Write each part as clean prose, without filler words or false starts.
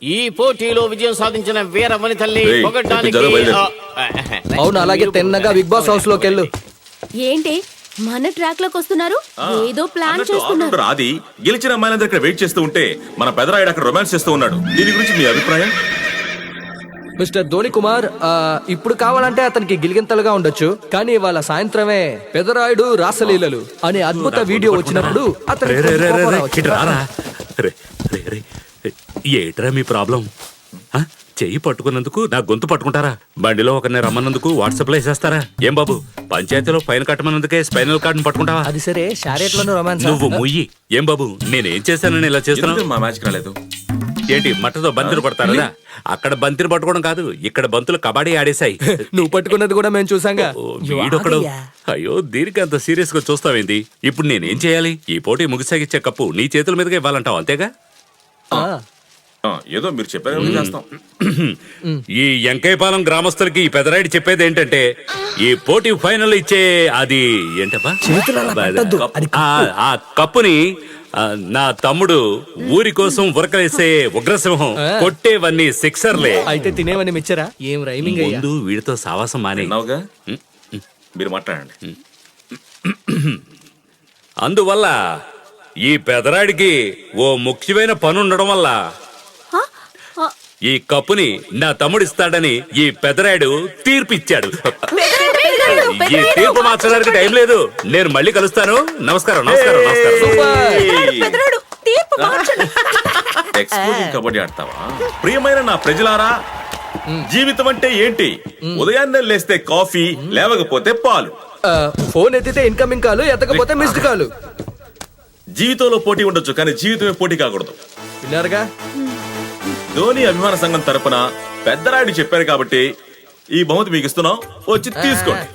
ఈ పోటీలో విజయం సాధించిన వీర వనితల్ని పొగడ్డానికి అవును, అలాగే తిన్నగా బిగ్ బాస్ హౌస్ లోకి వెళ్ళు. ఏంటి మన ట్రాక్ లోకి వస్తున్నారు? ఏదో ప్లాన్ చేస్తున్నారు. అది గెలిచిన అమ్మాయిలందరూ ఇక్కడ వెయిట్ చేస్తూ ఉంటే మన పెదరాయుడు అక్కడ రొమాన్స్ చేస్తూ ఉన్నాడు. దీని గురించి మీ అభిప్రాయం? మిస్టర్ ధోని కుమార్, ఇప్పుడు కావాలంటే అతనికి గిలిగింతలుగా ఉండొచ్చు, కానీ ఇవాళ సాయంత్రమే పెదరాయుడు రాసలీలలు అనే అద్భుత వీడియో వచ్చినప్పుడు అతను ఏట్రా మీ ప్రాబ్లం? చెయ్యి పట్టుకున్నందుకు నా గొంతు పట్టుకుంటారా? బండిలో ఒకరిని రమ్మన్నందుకు వాట్సాప్ లో వేసేస్తారా? ఏం బాబు, పంచాయతీలో ఫైన్ కట్టమన్నందుకే స్పైనల్ కార్డును పట్టుకుంటావా? అది సరే, శారీరకంలో రొమాన్స్ నువ్వు ముయ్యి. ఏం బాబు, నేనేం చేశానని ఇలా చేస్తున్నావు? మా మ్యాచ్ రాలేదు ఏంటి మట్టతో బంతిని పడతారా? అక్కడ బంతిని పట్టుకోవడం కాదు, ఇక్కడ బంతులు కబడ్డీ ఆడేశాయి. నువ్వు పట్టుకున్నది కూడా మేము చూసాంగా. వీడొకడు. అయ్యో, దీనికి అంత సీరియస్ గా చూస్తావేంది? ఇప్పుడు నేనేం చేయాలి? ఈ పోటీ ముగిసాగిచ్చే కప్పు నీ చేతుల మీదుగా ఇవ్వాలంటావు, అంతేగా? ఏదో మీరు చెప్పారు చేస్తాం. ఈ ఎంకైపాలెం గ్రామస్తులకి ఈ పెదరాయుడు చెప్పేది ఏంటంటే, ఈ పోటీ ఫైనల్ ఇచ్చే అది ఏంటబ్బా, ఆ కప్పుని నా తమ్ముడు ఊరి కోసం ఉరకలేసే ఉగ్రసింహం కొట్టేవన్నీ సిక్సర్లే. అయితే తినేవన్నీ మిచ్చరా? ఏం రైమింగ్ అయ్యా. ముందు వీడితో సావాసం మానే. మీరు మాట్లాడండి. అందువల్ల ఈ పెదరాడికి ఓ ముఖ్యమైన పని ఉండడం వల్ల ఈ కప్పుని నా తమ్ముడిస్తాడని ఈ పెదరాయుడు తీర్పిచ్చాడు. ఈ తీర్పు మార్చడానికి టైం లేదు. నేను మళ్ళీ కలుస్తాను. నమస్కారం. నమస్కారం. కబడ్డీ ఆడతావా? ప్రియమైన నా ప్రజలారా, జీవితం అంటే ఏంటి? ఉదయాన్నే లేస్తే కాఫీ, లేవకపోతే పాలు. ఫోన్ ఎత్తితే ఇన్కమింగ్ కాలు, ఎత్తకపోతే మిస్డ్ కాలు. జీవితంలో పోటీ ఉండొచ్చు, కానీ జీవితమే పోటీ కాకూడదు. విన్నారుగా? ధోని అభిమాన సంఘం తరపున పెద్దరాయుడు చెప్పారు కాబట్టి ఈ బహుమతి మీకు ఇస్తున్నాం, వచ్చి తీసుకోండి.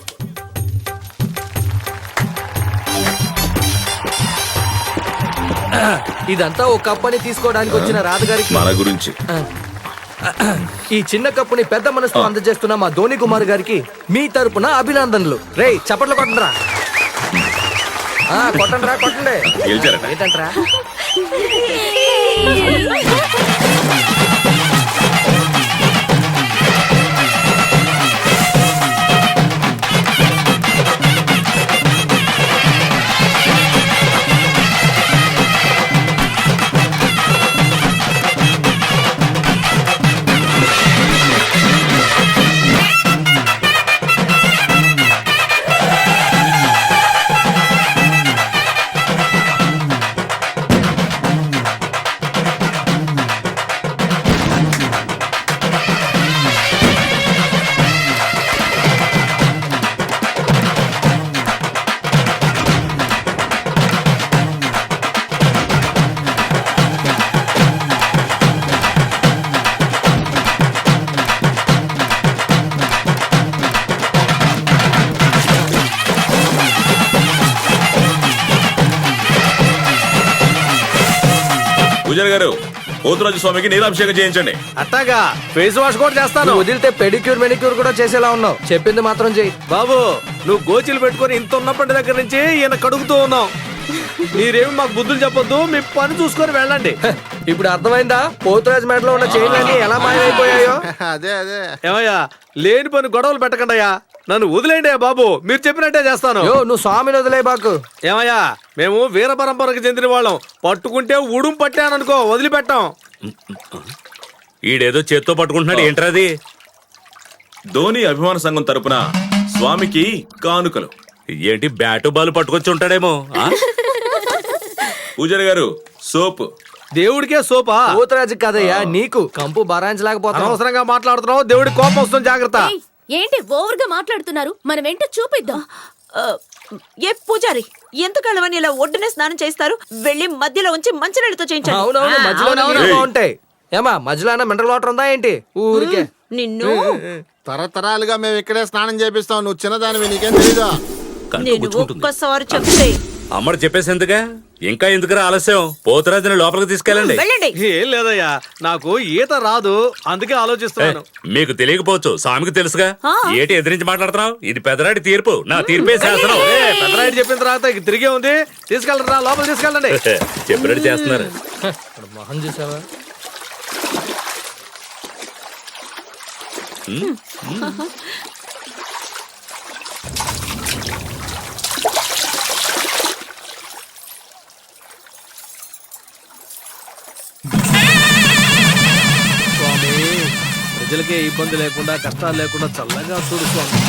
ఇదంతా ఒక కప్పుని తీసుకోవడానికి వచ్చిన రాధగారికి మన గురించి. ఈ చిన్న కప్పుని పెద్ద మనసుతో అందజేస్తున్న మా ధోని కుమార్ గారికి మీ తరపున అభినందనలు. రే చప్పట్లు కొట్టండిరా. కొట్టండి రా, కొట్టండి. ఏంటంట్రా? పూజారి గారు, పోతురాజు స్వామికి నీలాభిషేకం చేయించండి. అట్టాగా ఫేస్ వాష్ కూడా చేస్తాను. వదిలితే పెడిక్యూర్ మెడిక్యూర్ కూడా చేసేలా ఉన్నావు. చెప్పింది మాత్రం చెయ్యి. బాబు, నువ్వు గోచీలు పెట్టుకుని ఇంత ఉన్నప్పటి దగ్గర నుంచి ఈయన కడుగుతూ ఉన్నావు. మీరేమి మాకు బుద్ధులు చెప్పొద్దు, మీ పని చూసుకొని వెళ్ళండి. ఇప్పుడు అర్థమైందా పోతురాజు మెడలో ఉన్న చైన్లన్నీ ఎలా మాయమైపోయాయో? అదే ఏమయ్యా, లేని పని గొడవలు పెట్టకండియా. నన్ను వదిలేండి బాబు, మీరు చెప్పినట్టే చేస్తాను. నువ్వు స్వామిని వదిలే బాకు. ఏమయ్యా, మేము వీర పరంపరకు చెందిన వాళ్ళం. పట్టుకుంటే ఉడుం పట్టాననుకో వదిలిపెట్టాం. ఈడేదో చేత్తో పట్టుకుంటున్నాడు, ఏంట్రాది? ధోని అభిమాన సంఘం తరపున స్వామికి కానుకలు. ఏంటి, బ్యాటు బాలు పట్టుకొచ్చి ఉంటాడేమో. పూజారి గారు, సోపు. దేవుడికే సోపా? పోతురాజు కదయ్యా, నీకు కంపు బరాయించలేకపోతా. అనవసరంగా మాట్లాడుతున్నావు, దేవుడి కోపం వస్తుంది, జాగ్రత్త. ఏంటి ఓవర్ గా మాట్లాడుతున్నారు? మనం ఏంటో చూపిద్దాం. ఏ పూజారి, ఎందుకని ఇలా ఒడ్డునే స్నానం చేస్తారు? వెళ్ళి మధ్యలో ఉంచి మంచినీళ్ళతో చేయించండి. అవునవును, మధ్యలో ఉంటాయి. ఏమా మధ్యలో మినరల్ వాటర్ ఉందా ఏంటి? ఊరికే నిన్ను తరతరాలుగా మేము ఇక్కడే స్నానం చేపిస్తాం. నువ్వు చిన్నదానివి, నీకేం తెలీదా? నేను ఒక్కసారి చెప్తే అమ్మడు చెప్పేసేందుగా ఇంకా ఎందుకురా ఆలస్యం? పోతురాజుని లోపలికి తీసుకెళ్ళండి. ఏం లేదయ్యా, నాకు ఈత రాదు, అందుకే ఆలోచిస్తున్నాను. మీకు తెలియకపోవచ్చు, స్వామికి తెలుసుగా. ఏటి ఎదిరించి మాట్లాడుతున్నావు? ఇది పెదరాడి తీర్పు, నా తీర్పే శాసనం. పెదరాయుడు చెప్పిన తర్వాత తిరిగే ఉంది, తీసుకెళ్ళరా, లోపల తీసుకెళ్ళండి. చెప్పినట్టు చేస్తున్నారు. మొహం చూసావా? స్వామి ప్రజలకే ఇబ్బంది లేకుండా కష్టాలు లేకుండా చల్లగా చూడు స్వామి.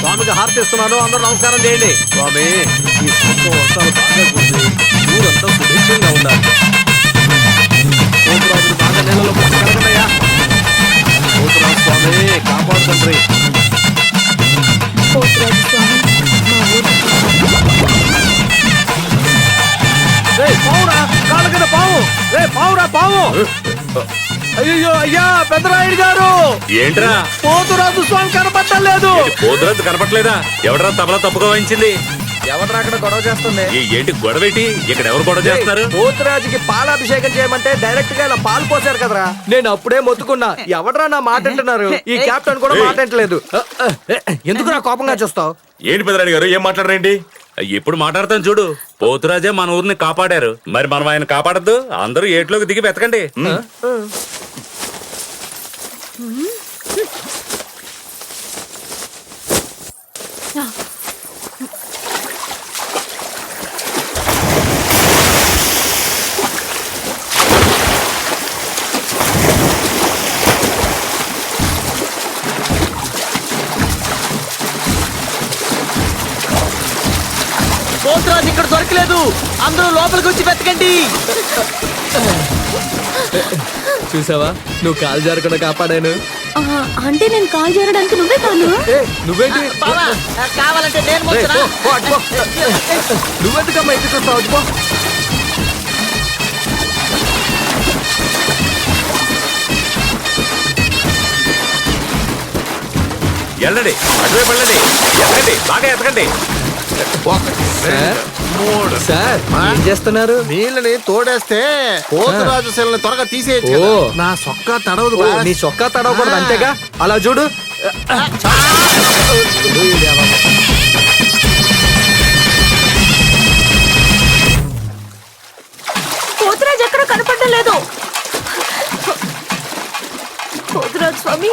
స్వామికి హారతి ఇస్తున్నాను, అందరూ నమస్కారం చేయండి. స్వామి ఈ సంవత్సరం వర్షాలు బాగా కురిసి ఊరంతా సుభిక్షంగా ఉండాలి. పోతురాజులు బాగా నీళ్ళలో కలగనయ్యా. పోతురాజు స్వామి కాపాడుతండ్రి. పోతురాజు స్వామి మా ఊరు రేయ్ పావురా, కాళ్ళ కింద పావు. రే పావురా పావు. అయ్యో అయ్యా పెద్దరాయుడు గారు, ఏంట్రా పోతురాజు స్వామి కనపట్టలేదు. పోతురాజు కనపట్లేదా? ఎవడరా తబలా తప్పుగా వహించింది? ఎవరు అక్కడ గొడవ చేస్తుంది? ఏంటి గొడవేటి? ఇక్కడ ఎవరు గొడవ చేస్తున్నారు? పోతురాజుకి పాలాభిషేకం చేయమంటే డైరెక్ట్ గా ఇలా పాలు పోసారు కదరా. నేను అప్పుడే మొత్తుకున్నా. ఎవడరా నా మాట అంటున్నారు? ఈ కెప్టెన్ కూడా మాట అంటలేదు. ఎందుకు నా కోపంగా చూస్తావు? ఏంటి పెద్దరాయుడు గారు, ఏం మాట్లాడరేంటి? ఇప్పుడు మాట్లాడతాను చూడు. పోతురాజే మన ఊరిని కాపాడారు, మరి మనం ఆయన కాపాడద్దు? అందరూ ఏట్లోకి దిగి వెతకండి. పోతురాజు ఇక్కడ దొరకలేదు, అందరూ లోపలికి వచ్చి వెతకండి. చూసావా, నువ్వు కాలు జారకుండా కాపాడాను. అంటే నేను కాల్ చేయడానికి నువ్వే కాను. నువ్వేంటి? బావా, కావాలంటే నేను రేయ్, మోస్తున్నా. పో, అటు పో. నువ్వెందుకమ్మా ఇంటికి వస్తావు? అటు పో. వెళ్ళండి, అటువైపు వెళ్ళండి, ఎతకండి, బాగా ఎతకండి. సార్ ఏం చేస్తున్నారు? నీళ్ళని తోడేస్తే పోతురాజు సెల్ని త్వరగా తీసేయచ్చు ఓ. కదా. నా సొక్కా తడవదు ఓ, బాస్. నీ చొక్కా తడవకూడదు అంతేగా. అలా చూడు. పోతురాజు ఎక్కడ కనపడడం లేదు. పోతురాజు స్వామి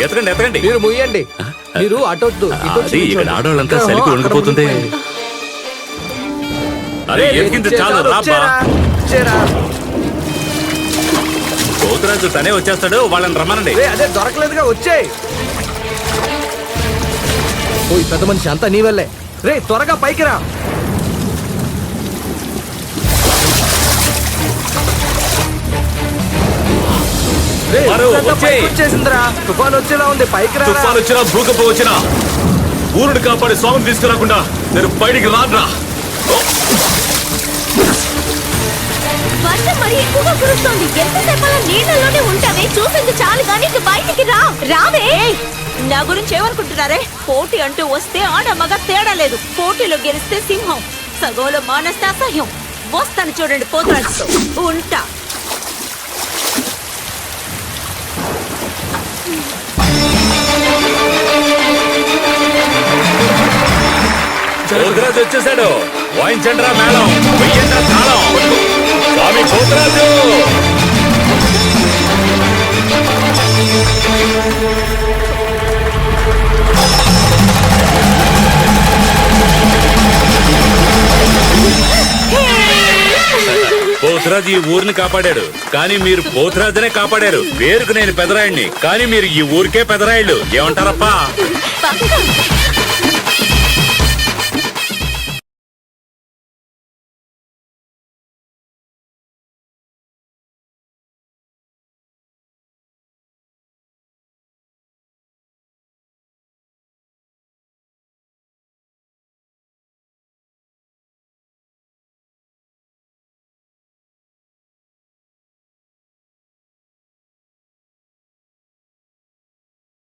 ఎతకండి, ఎతకండి. మీరు ముయ్యండి. మీరు అటొద్దు, ఇటు అది ఇక్కడ కూర్చోండి. ఆడవాళ్ళంతా సలికి వణికిపోతుంది. అరే ఎతికింది చాలు, రాబ్బా. వచ్చేరా. పోతురాజు తనే వచ్చేస్తాడు, వాళ్ళని రమ్మనండి. రే, అదే దొరకలేదుగా, వచ్చేయ్. ఓ, ఈ పెద్ద మనిషి అంతా నీ వల్లే. రే త్వరగా పైకి రా. రే, మరో, ఊరంతా వచ్చేయ్. పైకి వచ్చేసిందిరా. తుఫాన్ వచ్చేలా ఉంది, పైకి రా. తుఫాను వచ్చినా భూకంపం వచ్చినా ఊరుని కాపాడే స్వామిని తీసుకురాకుండా నేను బయటికి రాడ్రా. వర్షం మరి ఎక్కువగా కురుస్తోంది. ఎంతసేపు అలా నీళ్ళలోనే ఉంటావే? చూసింది చాలు కానీ ఇక బయటికి రా. రావే. నా గురించి ఏమనుకుంటున్నారే? పోటీ అంటూ వస్తే ఆడ మగ తేడా లేదు. పోటీలో గెలిస్తే సింహం, సగంలో మానేస్తే అసహ్యం. వస్తాను చూడండి పోతురాజుతో. ఉంటా. పోతురాజు వచ్చేసాడు. వాయించండి రా మేళం, వెయ్యండి రా తాళం. స్వామి పోతురాజు. పోతురాజు ఈ ఊరిని కాపాడాడు, కానీ మీరు పోతురాజునే కాపాడారు. పేరుకు నేను పెదరాయుడిని, కానీ మీరు ఈ ఊరికే పెదరాయుళ్ళు. ఏమంటారప్పా? పక్క.